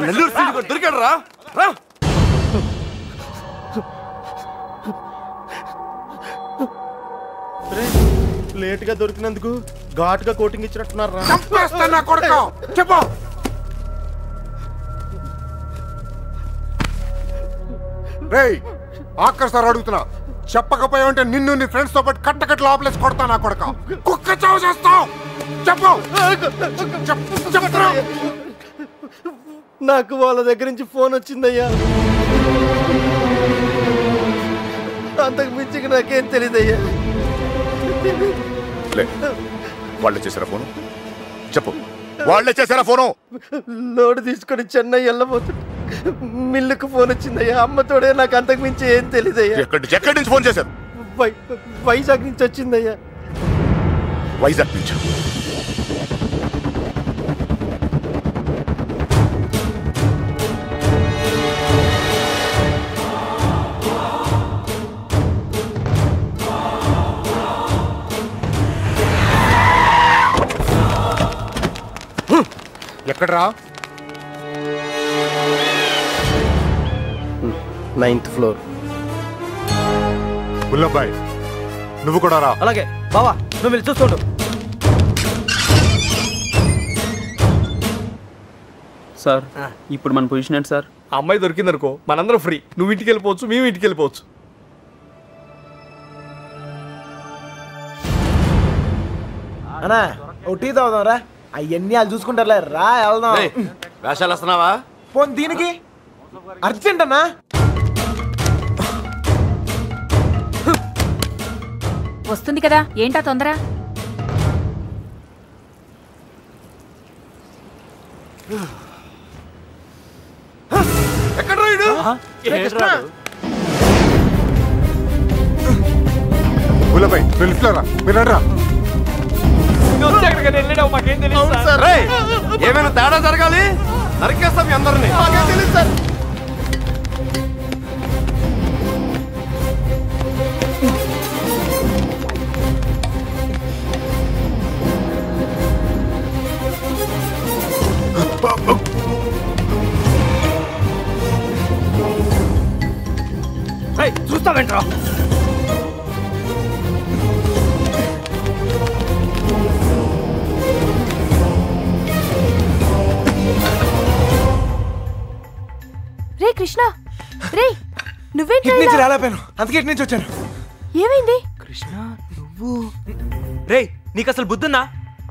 Nellore seat దొరికాడు రా. Late గా దొరికినందుకు ఘాటుగా కోటింగ్ ఇచ్చినట్టున్నారా? చెప్పు. రేయ్ ఆఖరి సార్ అడుగుతున్నా, చెప్పకపోయావంటే నిన్ను నీ ఫ్రెండ్స్ తో పాటు కట్టకట్టు లోపలేసి కొడతా నా కొడక. కుక్క చావు చేస్తావు. చెప్పు. నాకు వాళ్ళ దగ్గర నుంచి ఫోన్ వచ్చిందయ్యా. అంతకు మించి నాకేం తెలియదయ్యా. వాళ్ళే చేశారా ఫోను? చెప్పు, వాళ్ళే చేశారా ఫోను? లోడ్ తీసుకొని చెన్నై వెళ్ళబోతుంది. మిల్లుకు ఫోన్ వచ్చిందయ్యా. అమ్మతోడే నాకు అంతకు మించి ఏం తెలియదయ్యా. ఎక్కడి నుంచి ఫోన్ చేశారు? వైజాగ్ నుంచి వచ్చిందయ్యా. వైజాగ్ నుంచి? ఎక్కడరా? 9th floor. బుల్లబ్బాయ్ నువ్వు కూడా రా. అలాగే బావా, నువ్వు వెళ్ళి చూస్తుండు. సార్ ఇప్పుడు మన పొజిషన్ ఏంటి సార్? అమ్మాయి దొరికిందనుకో మనందరం ఫ్రీ. నువ్వు ఇంటికి వెళ్ళిపోవచ్చు, మేము ఇంటికి వెళ్ళిపోవచ్చు. అన్నా ఓ టీ తాగుదాం రా. అవన్నీ వాళ్ళు చూసుకుంటారులే, రా వెళ్దాం. వేషాలు వస్తున్నావా? పోనీ దీనికి అర్జెంట్ అన్నా. వస్తుంది కదా, ఏంటా తొందర? ఎక్కడ రాయుడు? బుల్లబ్బాయ్ వెళ్ళిపోరా, మీరు రా. ఏమైనా తేడా జరగాలి, నరికేస్తాం మీ అందరినీ. తెలియదు సార్. చూస్తావేంట్రా? రే కృష్ణ, రే నువ్వేంటి? ఇటు నుంచి రాలేపోయాను, అందుకే ఇటు నుంచి వచ్చాను. ఏమైంది? కృష్ణ నువ్వు రే, నీకు అసలు బుద్ధున్నా?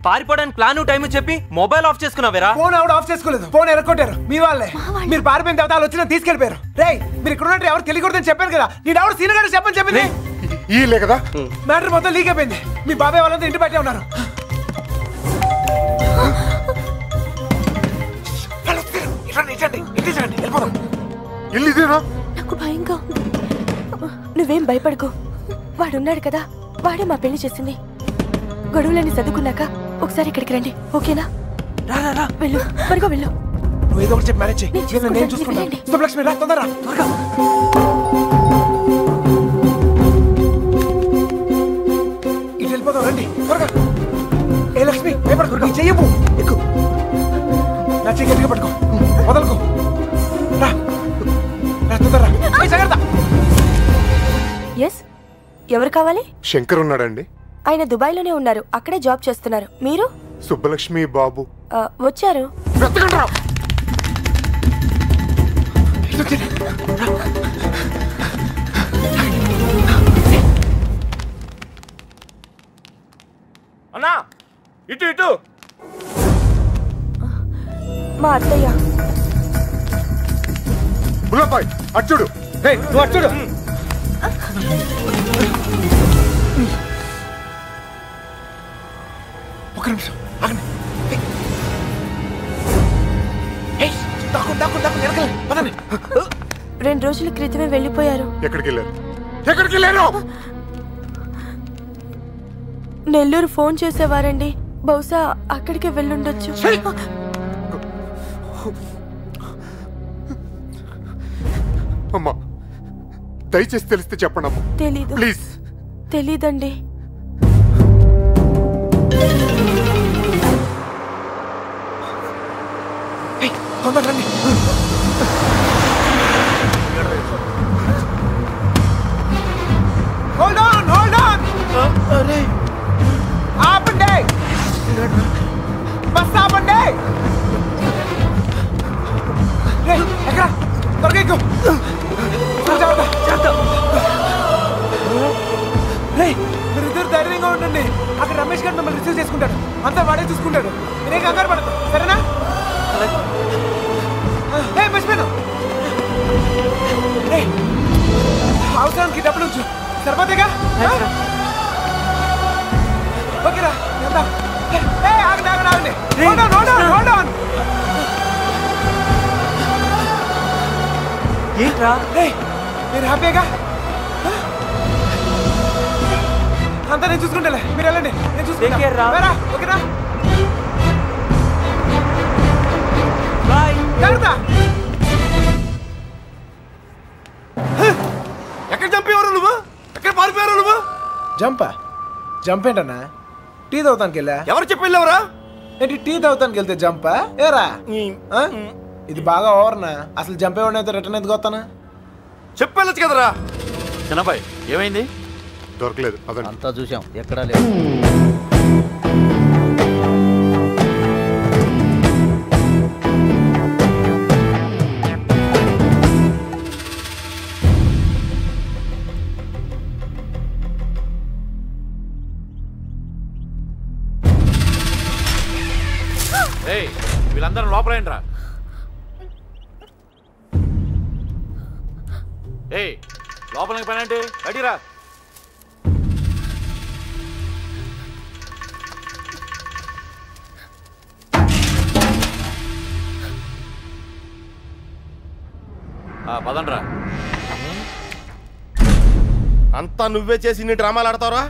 పారిపోవడానికి ప్లాన్ టైం చెప్పి మొబైల్ ఆఫ్ చేసుకున్నావేరా? ఫోన్ ఆవిడ ఆఫ్ చేసుకోలేదు, ఫోన్ ఎరగొట్టారు మీ వాళ్ళే. మీరు పారిపోయిన తర్వాత వాళ్ళు వచ్చిన తీసుకెళ్ళిపోయారు. రే మీరు ఇక్కడ ఉన్నట్టు ఎవరు తెలియకూడదని చెప్పాను కదా. నీ ఆవిడ సీనియర్ గారు చెప్పని చెప్పింది. ఈ కదా మ్యాటర్ మొత్తం లీక్ అయిపోయింది. మీ బాబాయ్ వాళ్ళంతా ఇంటి బయటే ఉన్నారు. నాకు భయంగా ఉంది. నువ్వేం భయపడకు, వాడున్నాడు కదా, వాడే మా పెళ్లి చేసింది. గొడవలని చదువుకున్నాక ఒకసారి ఇక్కడికి రండి, ఓకేనా? రా వెళ్ళు, త్వరగా వెళ్ళు. నువ్వు ఏదో ఒకటి చెప్పి మేనేజ్ చేయి, నేను చూసుకుంటాను. శుభలక్ష్మి రా, తొందరగా త్వరగా. ఇటు వెళ్ళిపోతావు, రండి త్వరగా. ఏ లక్ష్మి భయపడకు, నీ చెయ్యము ఎక్కు. నా చెయ్యి గట్టిగా పట్టుకో, వదలకు. రా తొందరరా, జాగ్రత్త. ఎస్, ఎవరు కావాలి? శంకర్ ఉన్నాడండి. ఆయన దుబాయ్లోనే ఉన్నారు, అక్కడే జాబ్ చేస్తున్నారు. మీరు? సుబ్బలక్ష్మి బాబు వచ్చారు. అన్నా ఇటు ఇటు. మా అత్తయ్య. బుల్లబ్బాయ్ అచ్చుడు. నువ్వు అచ్చుడు. ఒక నిమిషం ఆగండి. 2 రోజుల క్రితమే వెళ్ళిపోయారు. ఎక్కడికి వెళ్ళారు? నెల్లూరు ఫోన్ చేసేవారండి, బహుశా అక్కడికే వెళ్ళుండొచ్చు. అమ్మా దయచేసి తెలిస్తే చెప్పండి అమ్మా. తెలీదు. ప్లీజ్. తెలీదండి. అక్కడ రమేష్ గారు మిమ్మల్ని రిసీవ్ చేసుకుంటాడు. అంతా వాడే చూసుకుంటాడు. మీరే కంగారు పడదు, సరేనా? మర్చిపోయాను. అవసరానికి డబ్బులు ఉంచు, సరిపోతేగా? ఓకేరా, ఆగండి. ఏంట్రా? మీరు హ్యాపీగా? అంతా నేను చూసుకుంటాలే, మీరు వెళ్ళండి, నేను చూసుకుంటా. ఓకేనా? బాయ్. జాగ్రత్త. ఎక్కడ చంపేవారు నువ్వు? ఎక్కడ పారిపోయారు నువ్వు? జంప్ ఏంటన్నా? టీ తాగుతానికి వెళ్ళా. ఎవరు చెప్పి వెళ్ళావురా? ఏంటి టీ తాగుతానికి వెళ్తే జంపా? ఏరా ఇది బాగా ఓవర్నా? అసలు జంప్ ఏమన్నా రిటర్న్ ఎందుకు వస్తానా? చెప్పెళ్ళచ్చు కదరా. చిన్నబాయ్ ఏమైంది? దొరకలేదు, అదండి. అంతా చూసాం, ఎక్కడా లేదు. వీళ్ళందరూ లోపలేంట్రా. లోపలికి పని అంటే అడిరా. పదండ్రా. అంతా నువ్వే చేసి ఇన్ని డ్రామాలు ఆడతావురా?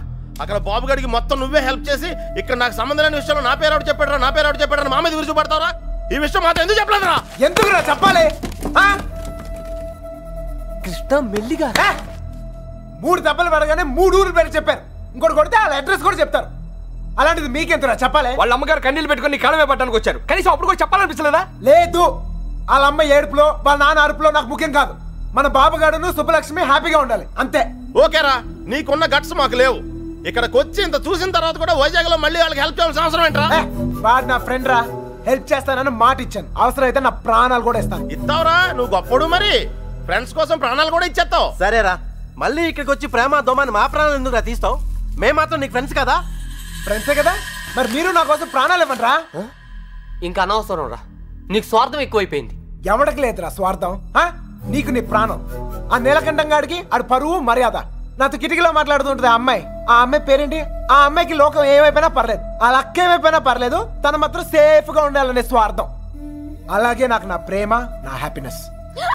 అక్కడ బాబు గడికి మొత్తం నువ్వే హెల్ప్ చేసి ఇక్కడ నాకు సంబంధం లేని విషయంలో నా పేరు చెప్పాడు మా మీద విరుచుపడతావురా? ఈ విషయం మాత్రం ఎందుకు చెప్పలేదురా? ఎందుకురా చెప్పాలి? కృష్ణ మెల్లిగా 3 దెబ్బలు పడగానే 3 ఊర్లు పేరు చెప్పారు. ఇంకోటి కొడితే వాళ్ళ అడ్రస్ కూడా చెప్తారు. అలాంటిది మీకెంతరా చెప్పాలి? వాళ్ళ అమ్మగారు కన్నీళ్ళు పెట్టుకుని కాలమే పట్టడానికి వచ్చారు. కనీసం అప్పుడు కూడా చెప్పాలనిపించలేదా? లేదు, వాళ్ళ అమ్మ ఏడుపులో వాళ్ళ నాన్న అరుపులో నాకు ముఖ్యం కాదు. మన బాబుగాడును సుబ్బలక్ష్మి హ్యాపీగా ఉండాలి, అంతే. ఓకేరా, నీకున్న గట్స్ మాకు లేవు. ఇక్కడికి వచ్చి ఇంత చూసిన తర్వాత కూడా వైజాగ్ లో మళ్ళీ వాళ్ళకి హెల్ప్ చేయాల్సిన అవసరం ఏంట్రా? వాడు నా ఫ్రెండ్ రా, హెల్ప్ చేస్తానని మాట ఇచ్చాను. అవసరం అయితే నా ప్రాణాలు కూడా ఇస్తాను. ఇస్తావురా? నువ్వు గొప్పడు మరి ఫ్రెండ్స్ కోసం ప్రాణాలు కూడా ఇచ్చేస్తావు. సరేరా, మళ్ళీ ఇక్కడికి వచ్చి ప్రేమ దోమని మా ప్రాణాలు ఎందుకు తీస్తావు? మేము మాత్రం నీకు ఫ్రెండ్స్ కదా? ఫ్రెండ్సే కదా, మరి మీరు నా కోసం ప్రాణాలు ఇవ్వండిరా. ఇంకా అనవసరం రా, నీకు స్వార్థం ఎక్కువైపోయింది. ఎవడికి లేదురా స్వార్థం. నీకు నీ ప్రాణం. ఆ నీలకంఠం గాడికి ఆడు పరువు మర్యాద. నాతో కిటికీలో మాట్లాడుతుంటది ఆ అమ్మాయి పేరేంటి? ఆ అమ్మాయికి లోకం ఏమైపోయినా పర్లేదు, ఆ లక్క ఏమైపోయినా పర్లేదు, తను మాత్రం సేఫ్ గా ఉండాలనే స్వార్థం. అలాగే నాకు నా ప్రేమ, నా హ్యాపీనెస్.